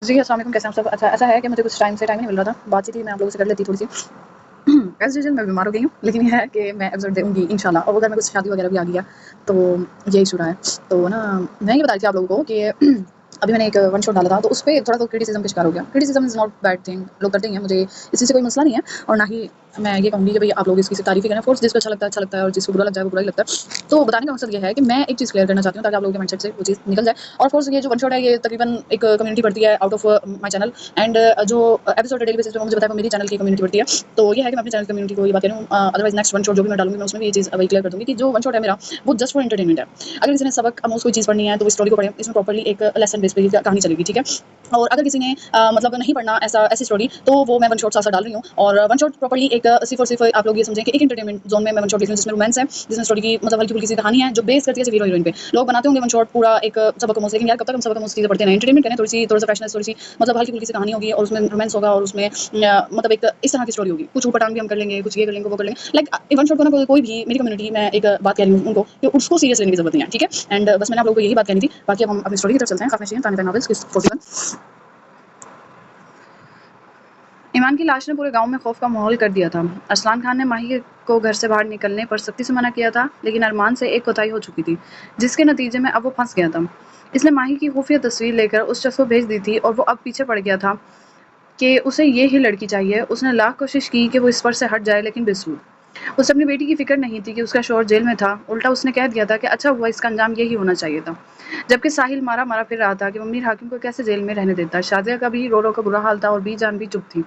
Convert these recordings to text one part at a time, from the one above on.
جی السلام علیکم، کیسے ہیں آپ سب؟ اچھا ایسا ہے کہ مجھے کچھ ٹائم نہیں مل رہا تھا، بات چیت ہی میں آپ لوگوں سے کر لیتی تھوڑی سی. ایز یوزول میں بیمار ہو گئی ہوں، لیکن یہ ہے کہ میں ایپیسوڈ دوں گی انشاءاللہ. اور اگر میں کچھ شادی وغیرہ بھی آ گیا تو یہ ایشو رہا ہے. تو نا میں یہ بتا رہی تھی آپ لوگوں کو کہ ابھی میں نے ایک ون شاٹ ڈالا تھا، تو اس پہ تھوڑا تو کرٹیسزم کا شکار ہو گیا. Criticism is not bad thing, لوگ کرتے ہیں، مجھے اس چیز سے کوئی مسئلہ نہیں ہے. اور نہ ہی میں یہ کہوں گی کہ بھائی آپ لوگ اس کی تعریف ہی کریں. فورس جس کو اچھا لگتا ہے اور جس کو برا لگ جائے وہ برا ہی لگتا ہے. تو بتانے کا مقصد یہ ہے کہ میں ایک چیز کلیئر کرنا چاہتی ہوں تاکہ آپ لوگوں کے مائنڈ سیٹ سے وہ چیز نکل جائے. اور فورس یہ جو ون شاٹ ہے یہ تقریباً ایک کمیونٹی پڑتی ہے out of my channel. And جو ایپیسوڈ ڈیلی بیسس پہ مجھے بتایا میری چینل کی کمیونٹی پڑتی ہے. تو یہ ہے کہ میں اپنی چینل کمیونٹی کو یہ بات کہہ رہی ہوں. ادروائز نیکسٹ ون شاٹ جو بھی میں ڈالوں گی میں اس میں بھی یہ چیز کلیئر کر دوں گی کہ جو ون شاٹ ہے میرا وہ جسٹ فار انٹرٹینمنٹ ہے. اگر کسی نے سبق آموز کوئی چیز پڑھنی ہے تو وہ اسٹوری کو پڑھیں، اس میں پراپرلی ایک لیسن بیس پہ کہانی چلے گی، ٹھیک ہے. اور اگر کسی نے مطلب نہیں پڑھنا ایسی اسٹوری تو وہ میں ون شاٹ ساتھ ڈال رہی ہوں. اور ون شاٹ پراپرلی ایک صرف آپ لوگ یہ سمجھیں کہ ایک انٹرٹینمنٹ زون میں ون شاٹ لکھ رہی ہوں جس میں رومانس ہے، جس میں اسٹوری کی مطلب ہلکی پھلکی سی کہانی ہے جو بیس کرتی ہے صرف ہیرو ہیروئن پہ. لوگ بناتے ہوں گے ون شاٹ پورا ایک سبق آموز، لیکن یار کب تک ہم سبق آموز چیزیں پڑھتے ہیں؟ انٹرٹینمنٹ کریں، تھوڑا سا فریشنس، تھوڑی سی مطلب ہلکی پھلکی سی کہانی ہوگی اور اس میں رومانس ہوگا اور اس میں مطلب ایک اس طرح کی اسٹوری ہوگی. کچھ اوپر ٹانگ بھی ہم کر لیں گے، کچھ یہ کر لیں گے، وہ کر لیں گے. لائک ون شاٹ کو نا کوئی بھی میری کمیونٹی میں ایک بات کہہ رہی ہوں ان کو کہ اس کو سیریس لینے کی ضرورت نہیں ہے، ٹھیک ہے. اینڈ بس میں نے آپ لوگوں کو یہی بات کہنی تھی. باقی اب ہم اپنی اسٹوری کی طرف چلتے ہیں. کافی ناولس 41. ایمان کی لاش نے پورے گاؤں میں خوف کا ماحول کر دیا تھا. ارسلان خان نے ماہی کو گھر سے باہر نکلنے پر سختی سے منع کیا تھا، لیکن ارمان سے ایک کوتاہی ہو چکی تھی جس کے نتیجے میں اب وہ پھنس گیا تھا. اس نے ماہی کی خفیہ تصویر لے کر اس شخص کو بھیج دی تھی اور وہ اب پیچھے پڑ گیا تھا کہ اسے یہ ہی لڑکی چاہیے. اس نے لاکھ کوشش کی کہ وہ اس پر سے ہٹ جائے لیکن بے سود. اسے اپنی بیٹی کی فکر نہیں تھی کہ اس کا شوہر جیل میں تھا. الٹا اس نے کہہ دیا تھا کہ اچھا ہوا اس کا انجام یہی ہونا چاہیے تھا. جبکہ ساحل مارا پھر رہا تھا کہ منیر حاکم کو کیسے جیل میں رہنے دیتا. شادیہ کا بھی رو کا برا حال تھا اور بی جان بھی چپ تھی.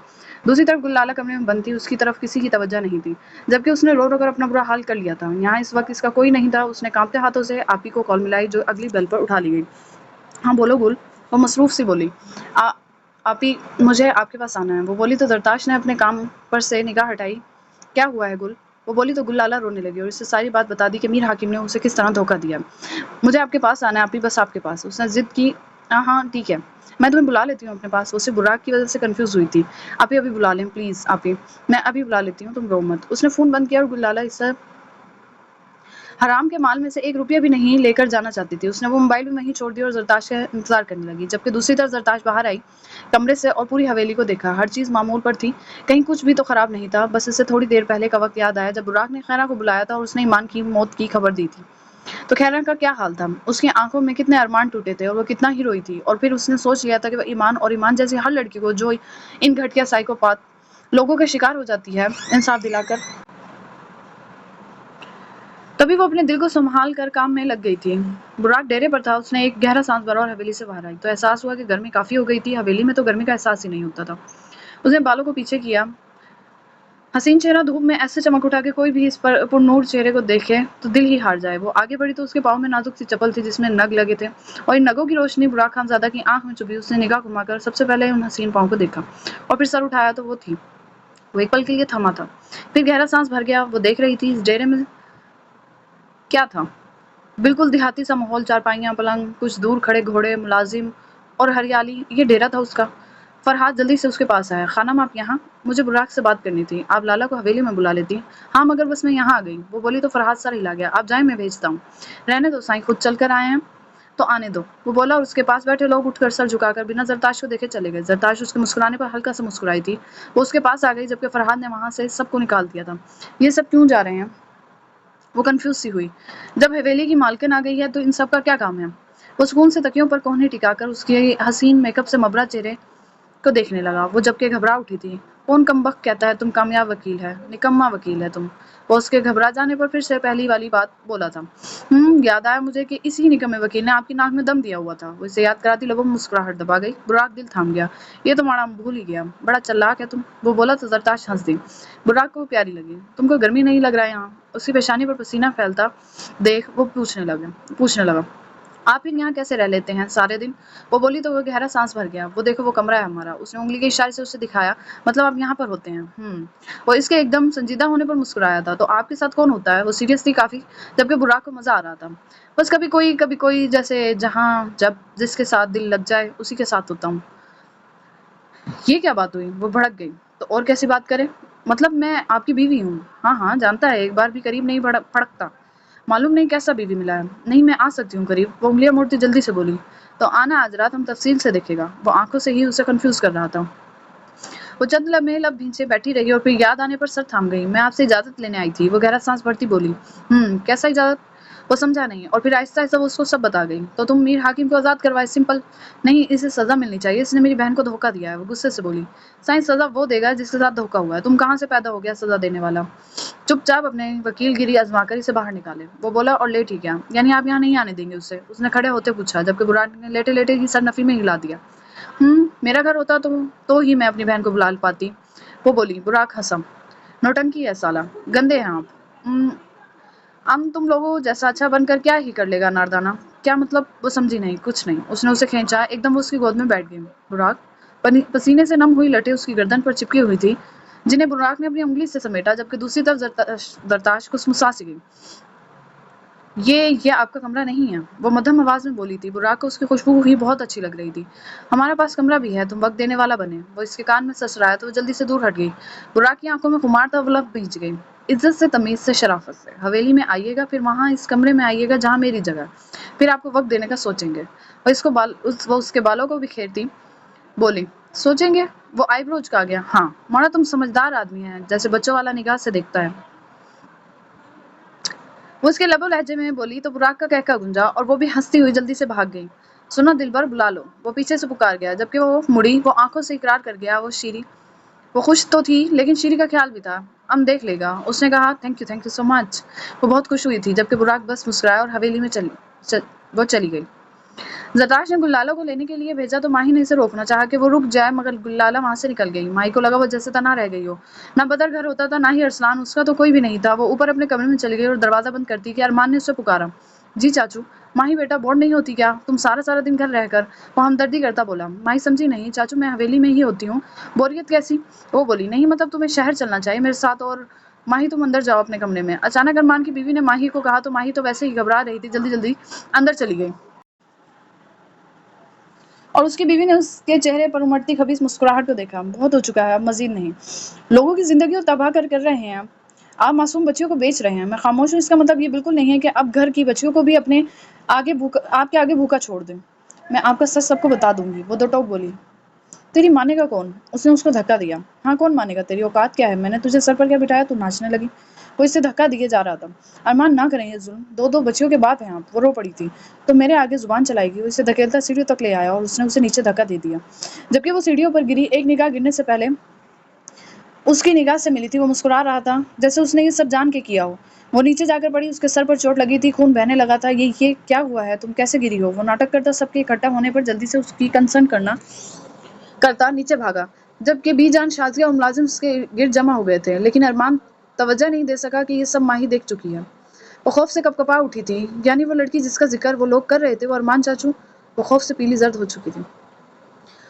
دوسری طرف گلالہ کمرے میں بند تھی، اس کی طرف کسی کی توجہ نہیں تھی، جبکہ اس نے رو کر اپنا برا حال کر لیا تھا. یہاں اس وقت اس کا کوئی نہیں تھا. اس نے کانپتے ہاتھوں سے آپی کو کال ملائی جو اگلی بیل پر اٹھا لی گئی. ہاں بولو گل، وہ مصروف سی بولی. آپی مجھے آپ کے پاس آنا ہے. وہ بولی تو زرتاش نے اپنے کام پر سے نگاہ ہٹائی. کیا ہوا ہے گل؟ وہ بولی تو گلالہ رونے لگی اور اسے ساری بات بتا دی کہ میر حاکم نے اسے کس طرح دھوکہ دیا. مجھے آپ کے پاس آنا ہے آپی، بس آپ کے پاس. اس نے ضد کی. ہاں ٹھیک ہے، میں تمہیں بلا لیتی ہوں اپنے پاس. وہ صرف براق کی وجہ سے کنفیوز ہوئی تھی. آپی ابھی بلا لیں پلیز آپی. میں ابھی بلا لیتی ہوں، تم رو مت. اس نے فون بند کیا اور گلالہ اس حرام کے مال میں سے 1 روپیہ بھی نہیں لے کر جانا چاہتی تھی. اس نے وہ موبائل بھی وہیں چھوڑ دیا اور زرتاش کا انتظار کرنے لگی. جبکہ دوسری طرف زرتاش باہر آئی کمرے سے اور پوری حویلی کو دیکھا. ہر چیز معمول پر تھی، کہیں کچھ بھی تو خراب نہیں تھا. بس اسے تھوڑی دیر پہلے کا وقت یاد آیا جب براق نے خیرہ کو بلایا تھا اور اس نے ایمان کی موت کی خبر دی تھی. تو خیرہ کا کیا حال تھا؟ اس کی آنکھوں میں کتنے ارمان ٹوٹے تھے اور وہ کتنا ہی روئی تھی. اور پھر اس نے سوچ لیا تھا کہ وہ ایمان جیسی ہر لڑکی کو جو ان گھٹیا سائیکوپاتھ لوگوں کا شکار ہو جاتی ہے انصاف دلا کر. تبھی وہ اپنے دل کو سنبھال کر کام میں لگ گئی تھی. براق ڈیرے پر تھا. اس نے ایک گہرا سانس بھرا اور حویلی سے باہر آئی تو احساس ہوا کہ گرمی کافی ہو گئی تھی. حویلی میں تو گرمی کا احساس ہی نہیں ہوتا تھا. اس نے بالوں کو پیچھے کیا. حسین چہرہ دھوپ میں ایسے چمک اٹھا کہ کوئی بھی اس پر نور چہرے کو دیکھے تو دل ہی ہار جائے. وہ آگے بڑھی تو اس کے پاؤں میں نازک سی چپل تھی جس میں نگ لگے تھے اور ان نگوں کی روشنی براق خان زادہ کی آنکھ میں چبھی. اس نے نگاہ گھما کر سب سے پہلے ان حسین پاؤں کو دیکھا اور پھر سر اٹھایا تو وہ تھی. وہ ایک پل کے لیے تھما تھا، پھر گہرا سانس بھر گیا. وہ دیکھ رہی تھی اس ڈیرے میں کیا تھا. بالکل دیہاتی سا ماحول، چارپائیاں، پلنگ، کچھ دور کھڑے گھوڑے، ملازم اور ہریالی. یہ ڈیرا تھا اس کا. فرحات جلدی سے اس کے پاس آیا. خانم آپ یہاں؟ مجھے براق سے بات کرنی تھی. آپ لالا کو حویلی میں بلا لیتی؟ ہاں مگر بس میں یہاں آ گئی. وہ بولی تو فرحات سر ہلا گیا. آپ جائیں میں بھیجتا ہوں. رہنے دو سائیں، خود چل کر آئے ہیں تو آنے دو، وہ بولا. اور اس کے پاس بیٹھے لوگ اٹھ کر سر جھکا کر بنا زرتاش کو دیکھے چلے گئے. زرتاش اس کے مسکرانے پر ہلکا سا مسکرائی تھی. وہ اس کے پاس آ گئی جبکہ فرحات نے وہاں سے سب کو نکال دیا تھا. یہ سب کیوں جا رہے ہیں؟ وہ کنفیوز سی ہوئی. جب حویلی کی مالکن آ گئی ہے تو ان سب کا کیا کام ہے؟ وہ سکون سے تکیوں پر کوہنی ٹکا کر اس کے حسین میک اپ سے مبرا چہرے کو دیکھنے لگا. وہ جبکہ گھبرا اٹھی تھی. کون کمبخت کہتا ہے تم کامیاب وکیل ہے؟ نکما وکیل ہے تم. وہ اس کے گھبرا جانے پر پھر سے پہلی والی بات بولا تھا. یاد آیا مجھے کہ اسی نکمے وکیل نے آپ کی ناک میں دم دیا ہوا تھا. وہ اسے یاد کراتی لبوں میں مسکراہٹ دبا گئی. براق دل تھام گیا. یہ تو ماڑا بھول ہی گیا، بڑا چلاک ہے تم. وہ بولا تو زرتاش ہنس دی. براق کو پیاری لگی. تم کو گرمی نہیں لگ رہا یہاں؟ اس کی پیشانی پر پسینہ پھیلتا دیکھ وہ پوچھنے لگا آپ پھر یہاں کیسے رہ لیتے ہیں سارے دن؟ وہ بولی تو وہ گہرا سانس بھر گیا. وہ دیکھو وہ کمرہ ہے ہمارا. اس نے انگلی کے اشارے سے اسے دکھایا. مطلب آپ یہاں پر ہوتے ہیں؟ وہ اس کے ایک دم سنجیدہ ہونے پر مسکرایا تھا. تو آپ کے ساتھ کون ہوتا ہے؟ وہ سیریس تھی کافی، جبکہ براق کو مزہ آ رہا تھا. بس کبھی کوئی جیسے جہاں جب جس کے ساتھ دل لگ جائے اسی کے ساتھ ہوتا ہوں. یہ کیا بات ہوئی؟ وہ بھڑک گئی. تو اور کیسی بات کرے؟ مطلب میں آپ کی بیوی ہوں. ہاں جانتا ہے، ایک بار بھی قریب نہیں پھڑکتا. معلوم نہیں کیسا بیوی ملا ہے. نہیں میں آ سکتی ہوں قریب. وہ انگلیاں موڑتی جلدی سے بولی. تو آنا آج رات, ہم تفصیل سے دیکھے گا. وہ آنکھوں سے ہی اسے کنفیوز کر رہا تھا. وہ چند لمحے لب بھینچے بیٹھی رہی اور پھر یاد آنے پر سر تھام گئی. میں آپ سے اجازت لینے آئی تھی. وہ گہرا سانس بھرتی بولی. کیسا اجازت؟ وہ سمجھا نہیں اور پھر آہستہ آہستہ وہ اس کو سب بتا گئی. تو تم میر حاکم کو آزاد کروائے؟ سمپل. نہیں, اسے سزا ملنی چاہیے. اس نے میری بہن کو دھوکہ دیا ہے. وہ غصے سے بولی. سائنس سزا وہ دے گا جس کے ساتھ دھوکہ ہوا ہے. تم کہاں سے پیدا ہو گیا سزا دینے والا؟ چپ چاپ اپنے وکیل گیری آزما کر اسے باہر نکالے. وہ بولا اور لیٹ ہی گیا. یعنی آپ یہاں نہیں آنے دیں گے اسے؟ اس نے کھڑے ہوتے پوچھا, جبکہ براٹ نے لیٹے لیٹے ہی سر نفی میں ہلا دیا. میرا گھر ہوتا تو ہی میں اپنی بہن کو بلا پاتی. وہ بولی. براک ہنسا. نوٹنکی ہے سالہ, گندے ہیں آپ. تم لوگوں جیسا اچھا بن کر کیا ہی کر لے گا ناردانہ. کیا مطلب؟ وہ سمجھی نہیں. کچھ نہیں. اس نے اسے کھینچا. ایک دم وہ اس کی گود میں بیٹھ گئی. براک پسینے سے نم ہوئی لٹیں اس کی گردن پر چپکی ہوئی تھی, جنہیں براک نے اپنی انگلی سے سمیٹا, جبکہ دوسری طرف درتاش کسمسا سی گئی. یہ آپ کا کمرہ نہیں ہے, وہ مدھم آواز میں بولی تھی. براک کو اس کی خوشبو ہی بہت اچھی لگ رہی تھی. ہمارے پاس کمرہ بھی ہے, تم وقت دینے والا بنے. وہ اس کے کان میں سسرایا تو وہ جلدی سے دور ہٹ گئی. براک کی آنکھوں میں خمار تھا. وہ لب بھیج گئی. عزت سے, تمیز سے, شرافت سے. حویلی میں آئیے گا, پھر وہاں اس کمرے میں آئیے گا جہاں میری جگہ. پھر آپ کو وقت دینے کا سوچیں گے. وہ اس کے بالوں کو بکھیرتی بولی. سوچیں گے؟ وہ آئی برو اچکا گیا. ہاں مونا, تم سمجھدار آدمی ہیں, جیسے بچوں والا نگاہ سے دیکھتا ہے. وہ اس کے لب و لہجے میں بولی تو براک کا کہکا گونجا اور وہ بھی ہنستی ہوئی جلدی سے بھاگ گئی. سنو دلبر, بلا لو. وہ پیچھے سے پکار گیا. جبکہ وہ مڑی, وہ آنکھوں سے اقرار کر گیا. وہ خوش تو تھی, لیکن شیری کا خیال بھی تھا. دیکھ لے گا, اس نے کہا. تھینک یو سو مچ. وہ بہت خوش ہوئی تھی, جبکہ براک بس مسکرایا اور حویلی میں چلی گئی. زرتاش نے گلالہ کو لینے کے لیے بھیجا تو ماہی نے اسے روکنا چاہا کہ وہ رک جائے, مگر گلالہ وہاں سے نکل گئی. ماہی کو لگا وہ جیسے تنہا رہ گئی ہو. نہ بدر گھر ہوتا تھا, نہ ہی ارسلان. اس کا تو کوئی بھی نہیں تھا. وہ اوپر اپنے کمرے میں چلی گئی اور دروازہ بند کرتی کہ ارمان نے اسے پکارا. جی چاچو. ماہی بیٹا, بور نہیں ہوتی کیا تم سارا دن گھر رہ کر؟ وہ ہمدردی کرتا بولا. ماہی سمجھی نہیں. چاچو میں حویلی میں ہی ہوتی ہوں. بوریت کیسی؟ وہ بولی. نہیں مطلب تمہیں شہر چلنا چاہیے میرے ساتھ. اور ماہی تم اندر جاؤ اپنے کمرے میں. اچانک ارمان کی بیوی نے ماہی کو کہا تو ماہی تو ویسے ہی گھبرا رہی تھی, جلدی اندر چلی گئی. اور اس کی بیوی نے اس کے چہرے پر امڑتی خبیث مسکراہٹ کو دیکھا. بہت ہو چکا ہے, اب مزید نہیں. لوگوں کی زندگیوں تباہ کر رہے ہیں آپ معصوم بچیوں کو بیچ رہے ہیں. میں خاموش ہوں. اس کا مطلب یہ بالکل نہیں ہے کہ اب گھر کی بچیوں کو بھی آپ کے آگے بھوکا چھوڑ دیں. میں آپ کا سچ سب کو بتا دوں گی. وہ دو ٹوک بولی. تیری مانے گا کون؟ اس نے اس کو دھکا دیا. ہاں کون مانے گا؟ تیری اوقات کیا ہے؟ میں نے تجھے سر پر کیا بٹھایا؟ تو ناچنے لگی. وہ اسے دھکا دیے جا رہا تھا. ارمان نہ کریں یہ ظلم. دو بچیوں کے باپ ہیں آپ. وہ رو پڑی تھی. تو میرے آگے زبان چلائے گی؟ وہ اسے دھکیلتا سیڑھیوں تک لے آیا اور اس نے اسے نیچے دھکا دے دیا. جبکہ وہ سیڑھیوں پر گری, ایک نگاہ گرنے سے پہلے اس کی نگاہ سے ملی تھی. وہ مسکرا رہا تھا جیسے اس نے یہ سب جان کے کیا ہو. وہ نیچے جا کر پڑی. اس کے سر پر چوٹ لگی تھی, خون بہنے لگا تھا. یہ کیا ہوا ہے؟ تم کیسے گری ہو؟ وہ ناٹک کرتا سب کے اکٹھا ہونے پر جلدی سے اس کی کنسرن کرتا نیچے بھاگا, جبکہ بی جان, شازیہ اور ملازم اس کے گرد جمع ہو گئے تھے. لیکن ارمان توجہ نہیں دے سکا کہ یہ سب ماہی دیکھ چکی ہے. وہ خوف سے کپکپا اٹھی تھی. یعنی وہ لڑکی جس کا ذکر وہ لوگ کر رہے تھے, وہ ارمان چاچو. وہ خوف سے پیلی زرد ہو چکی تھی.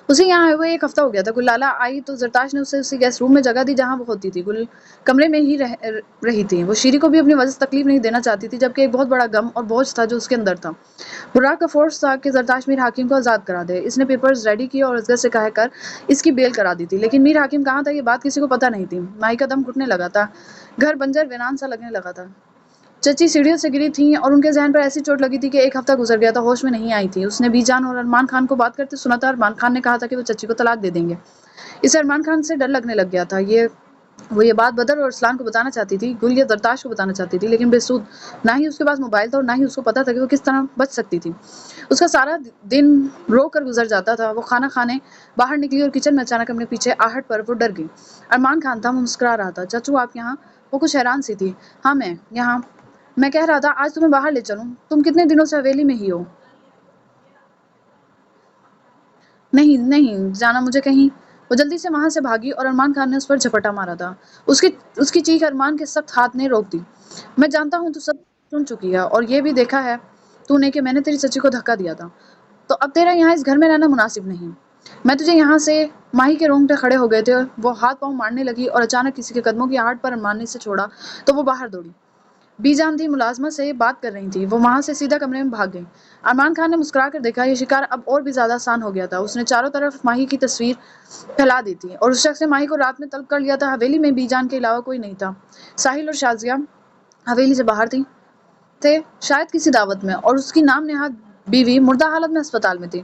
اسے یہاں آئے ہوئے 1 ہفتہ ہو گیا تھا. گلالہ آئی تو زرتاش نے اسے اسی گیسٹ روم میں جگہ دی جہاں وہ ہوتی تھی. گل کمرے میں ہی رہی تھی. وہ شیری کو بھی اپنی وجہ سے تکلیف نہیں دینا چاہتی تھی, جبکہ ایک بہت بڑا غم اور بوجھ تھا جو اس کے اندر تھا. براک کا فورس تھا کہ زرتاش میر حاکم کو آزاد کرا دے. اس نے پیپرز ریڈی کیے اور ازگر سے کہہ کر اس کی بیل کرا دی تھی. لیکن میر حاکم کہاں تھا, یہ بات کسی کو پتہ نہیں تھی. ماہی کا دم گھٹنے لگا تھا. گھر بنجر ویران سا لگنے لگا تھا. چچی سیڑھیوں سے گری تھیں اور ان کے ذہن پر ایسی چوٹ لگی تھی کہ 1 ہفتہ گزر گیا تھا, ہوش میں نہیں آئی تھی. اس نے بی جان اور ارمان خان کو بات کرتے سنا تھا. ارمان خان نے کہا تھا کہ وہ چچی کو طلاق دے دیں گے. اسے ارمان خان سے ڈر لگنے لگ گیا تھا. وہ یہ بات بدر اور ارسلان کو بتانا چاہتی تھی. گل یہ درتاش کو بتانا چاہتی تھی, لیکن بے سود. نہ ہی اس کے پاس موبائل تھا اور نہ ہی اس کو پتا تھا کہ وہ کس طرح بچ سکتی تھی. اس کا سارا دن رو کر گزر جاتا تھا. وہ کھانا کھانے باہر نکلی اور کچن میں اچانک اپنے پیچھے آہٹ پر وہ ڈر گئی. ارمان خان تھا. وہ مسکرا رہا تھا. چچو آپ یہاں؟ وہ کچھ حیران سی تھی. ہاں میں یہاں. میں کہہ رہا تھا آج تمہیں باہر لے چلوں. تم کتنے دنوں سے حویلی میں ہی ہو؟ نہیں جانا مجھے کہیں. وہ جلدی سے وہاں سے بھاگی اور ارمان خان نے اس پر جھپٹا مارا تھا. اس کی چیخ ارمان کے سخت ہاتھ نے روک دی. میں جانتا ہوں تو سب سن چکی ہے اور یہ بھی دیکھا ہے تو نے کہ میں نے تیری چچی کو دھکا دیا تھا. تو اب تیرا یہاں اس گھر میں رہنا مناسب نہیں. میں تجھے یہاں سے. ماہی کے رونگٹے کھڑے ہو گئے تھے. وہ ہاتھ پاؤں مارنے لگی اور اچانک کسی کے قدموں کی آہٹ پر ارمان نے اسے چھوڑا تو وہ باہر دوڑی. بی جان تھی, ملازمہ سے بات کر رہی تھی. وہ وہاں سے سیدھا کمرے میں بھاگ گئی. ارمان خان نے مسکرا کر دیکھا. یہ شکار اب اور بھی زیادہ آسان ہو گیا تھا. اس نے چاروں طرف ماہی کی تصویر پھیلا دی تھی اور اس شخص نے ماہی کو رات میں طلب کر لیا تھا. حویلی میں بی جان کے علاوہ کوئی نہیں تھا. ساحل اور شازیہ حویلی سے باہر تھی. تھے شاید کسی دعوت میں، اور اس کی نام نہاد بیوی مردہ حالت میں اسپتال میں تھی،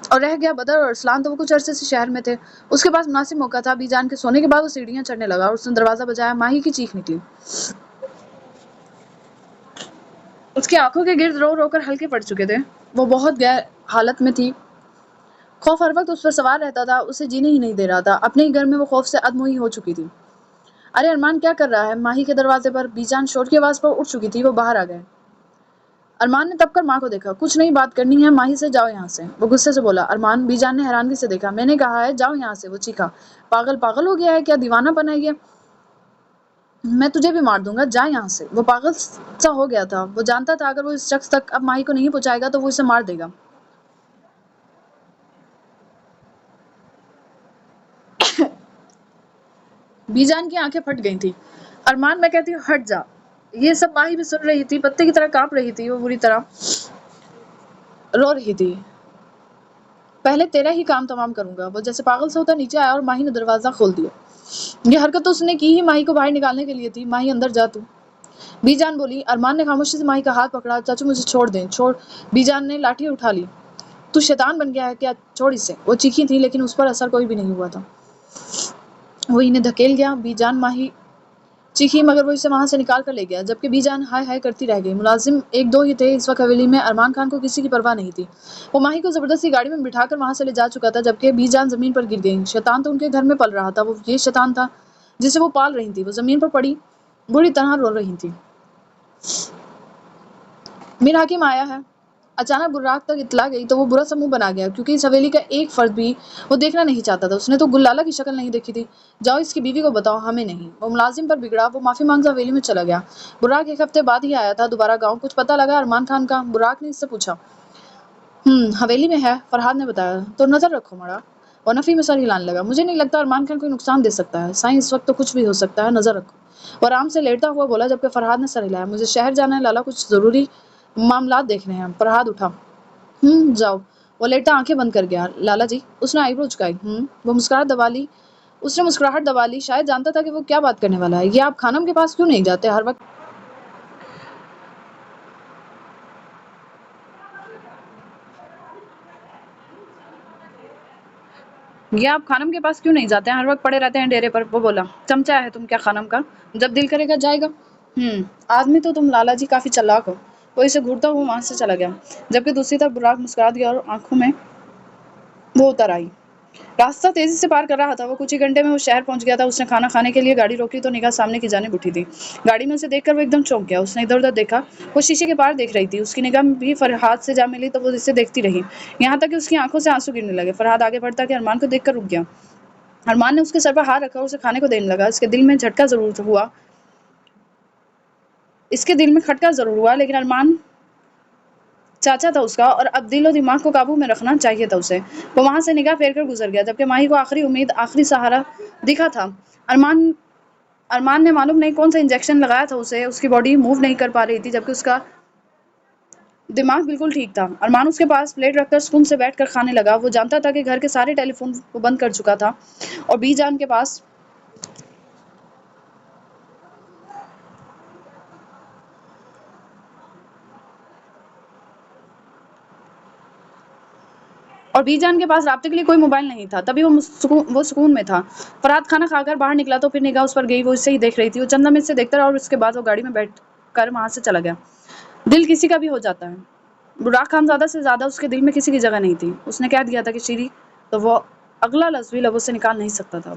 اور رہ گیا بدر اور ارسلان تو وہ کچھ عرصے سے شہر میں تھے۔ اس کے پاس مناسب موقع تھا، بی جان کے سونے کے بعد وہ سیڑھیاں چڑھنے لگا اور اس نے دروازہ بجایا۔ ماہی کی چیخ نکلی، اس کی آنکھوں کے گرد رو رو کر ہلکے پڑ چکے تھے، وہ بہت غیر حالت میں تھی، خوف ہر وقت اس پر سوار رہتا تھا، اسے جینے ہی نہیں دے رہا تھا، اپنے ہی گھر میں وہ خوف سے ادموئی ہو چکی تھی۔ ارے ارمان کیا کر رہا ہے؟ ماہی کے دروازے پر بی جان شور کی آواز پر اٹھ چکی تھی، وہ باہر آ گئے۔ ارمان نے تب کر ماں کو دیکھا۔ کچھ نہیں، بات کرنی ہے ماہی سے، جاؤ یہاں سے، وہ غصے سے بولا۔ ارمان، بی جان نے حیرانگی سے دیکھا۔ میں نے کہا ہے جاؤ یہاں سے، وہ چیخا۔ پاگل ہو گیا ہے کیا؟ دیوانہ پن ہے یہ؟ میں تجھے بھی مار دوں گا، جا یہاں سے۔ وہ پاگل سا ہو گیا تھا، وہ جانتا تھا اگر وہ اس شخص تک اب ماہی کو نہیں پہنچائے گا تو وہ اسے مار دے گا۔ بی جان کی آنکھیں پھٹ گئی تھی۔ ارمان، میں کہتی ہوں ہٹ جا۔ یہ سب ماہی بھی سن رہی تھی، پتے کی طرح کانپ رہی تھی، وہ بری طرح رو رہی تھی۔ پہلے تیرا ہی کام تمام کروں گا۔ وہ جیسے پاگل سے ہوتا نیچے آیا اور ماہی نے دروازہ کھول دیا۔ یہ حرکت تو اس نے کی ہی ماہی کو باہر نکالنے کے لیے تھی۔ ماہی اندر جا تو، بی جان بولی۔ ارمان نے خاموشی سے ماہی کا ہاتھ پکڑا۔ چاچو مجھے چھوڑ دیں، چھوڑ۔ بی جان نے لاٹھی اٹھا لی۔ تو شیطان بن گیا ہے کیا؟ چھوڑ اسے۔ وہ چیخی تھی لیکن اس پر اثر کوئی بھی نہیں ہوا تھا۔ وہ انہیں دھکیل گیا۔ بی جان، ماہی چیخی مگر وہ اسے وہاں سے نکال کر لے گیا، جبکہ بی جان ہائے ہائے کرتی رہ گئی۔ ملازم ایک دو ہی تھے اس وقت حویلی میں، ارمان خان کو کسی کی پرواہ نہیں تھی۔ وہ ماہی کو زبردستی گاڑی میں بٹھا کر وہاں سے لے جا چکا تھا، جبکہ بی جان زمین پر گر گئی۔ شیطان تو ان کے گھر میں پل رہا تھا، وہ یہ شیطان تھا جسے وہ پال رہی تھی۔ وہ زمین پر پڑی بری طرح رو رہی تھی۔ میر حکیم آیا ہے۔ اچانک براق تک اطلاع گئی تو وہ برا سا منہ بنا گیا، کیونکہ اس حویلی کا ایک فرد بھی وہ دیکھنا نہیں چاہتا تھا۔ اس نے تو گل لالہ کی شکل نہیں دیکھی تھی۔ جاؤ اس کی بیوی کو بتاؤ، ہمیں نہیں۔ وہ ملازم پر بگڑا، وہ معافی مانگتا حویلی میں چلا گیا۔ براق ایک ہفتے بعد ہی آیا تھا دوبارہ گاؤں۔ کچھ پتہ لگا ارمان خان کا؟ براق نے اس سے پوچھا۔ حویلی میں ہے، فرحاد نے بتایا۔ تو نظر رکھو مڑا۔ وہ نفی میں سر ہلانے لگا۔ مجھے نہیں لگتا ارمان خان کوئی نقصان دے سکتا ہے سائیں، اس وقت تو کچھ بھی ہو سکتا ہے، نظر رکھو۔ وہ آرام سے لیٹتا ہوا بولا، جبکہ فرحاد نے سر ہلایا۔ مجھے شہر جانا ہے لالا، کچھ ضروری معاملات دیکھنے ہیں۔ فرحاد اٹھا۔ جاؤ۔ وہ لیٹا آنکھیں بند کر گیا۔ لالا جی؟ اس نے آئی برو جھکائی۔ وہ مسکراہٹ دبا لی، شاید جانتا تھا کہ وہ کیا بات کرنے والا ہے۔ یہ آپ خانم کے پاس کیوں نہیں جاتے؟ ہر وقت ہر وقت پڑے رہتے ہیں ڈیرے پر؟ وہ بولا۔ چمچا ہے تم کیا خانم کا؟ جب دل کرے گا جائے گا۔ آدمی تو تم لالا جی کافی چالاک ہو۔ وہ اسے گھورتا ہوا وہاں سے چلا گیا، جبکہ دوسری طرف براق مسکرا دیا اور آنکھوں میں وہ اتر آئی۔ راستہ تیزی سے پار کر رہا تھا، وہ کچھ ہی گھنٹے میں وہ شہر پہنچ گیا تھا۔ اس نے کھانا کھانے کے لیے گاڑی روکی تو نگاہ سامنے کی جانب اٹھی تھی۔ گاڑی میں اسے دیکھ کر وہ ایک دم چونک گیا۔ اس نے ادھر ادھر دیکھا، وہ شیشے کے پار دیکھ رہی تھی۔ اس کی نگاہ بھی فرحاد سے جا ملی تو وہ اسے دیکھتی رہی، یہاں تک کہ اس کی آنکھوں سے آنسو گرنے لگے۔ فرحاد آگے بڑھتا کہ ارمان کو دیکھ کر رک گیا۔ ارمان نے اس کے سر پر ہاتھ رکھا اور اسے کھانے کو دینے لگا۔ اس کے دل میں کھٹکا ضرور ہوا، لیکن ارمان چاچا تھا اس کا، اور اب دل و دماغ کو قابو میں رکھنا چاہیے تھا اسے۔ وہ وہاں سے نگاہ پھیر کر گزر گیا، جبکہ ماہی کو آخری امید، آخری سہارا دکھا تھا۔ ارمان نے معلوم نہیں کون سا انجیکشن لگایا تھا اسے، اس کی باڈی موو نہیں کر پا رہی تھی، جبکہ اس کا دماغ بالکل ٹھیک تھا۔ ارمان اس کے پاس پلیٹ رکھ کر سکون سے بیٹھ کر کھانے لگا۔ وہ جانتا تھا کہ گھر کے سارے ٹیلی فون وہ بند کر چکا تھا، اور بی جان کے پاس رابطے کے لیے کوئی موبائل نہیں تھا، تبھی وہ سکون میں تھا۔ فرحاد کھانا کھا کر باہر نکلا تو پھر نگاہ اس پر گئی، وہ اسے ہی دیکھ رہی تھی۔ وہ چند لمحے اسے دیکھتا رہا اور اس کے بعد وہ گاڑی میں بیٹھ کر وہاں سے چلا گیا۔ دل کسی کا بھی ہو جاتا ہے۔ براق خان زیادہ سے زیادہ اس کے دل میں کسی کی جگہ نہیں تھی۔ اس نے کہہ دیا تھا کہ شیری، تو وہ اگلا لفظ بھی لبوں سے نکال نہیں سکتا تھا۔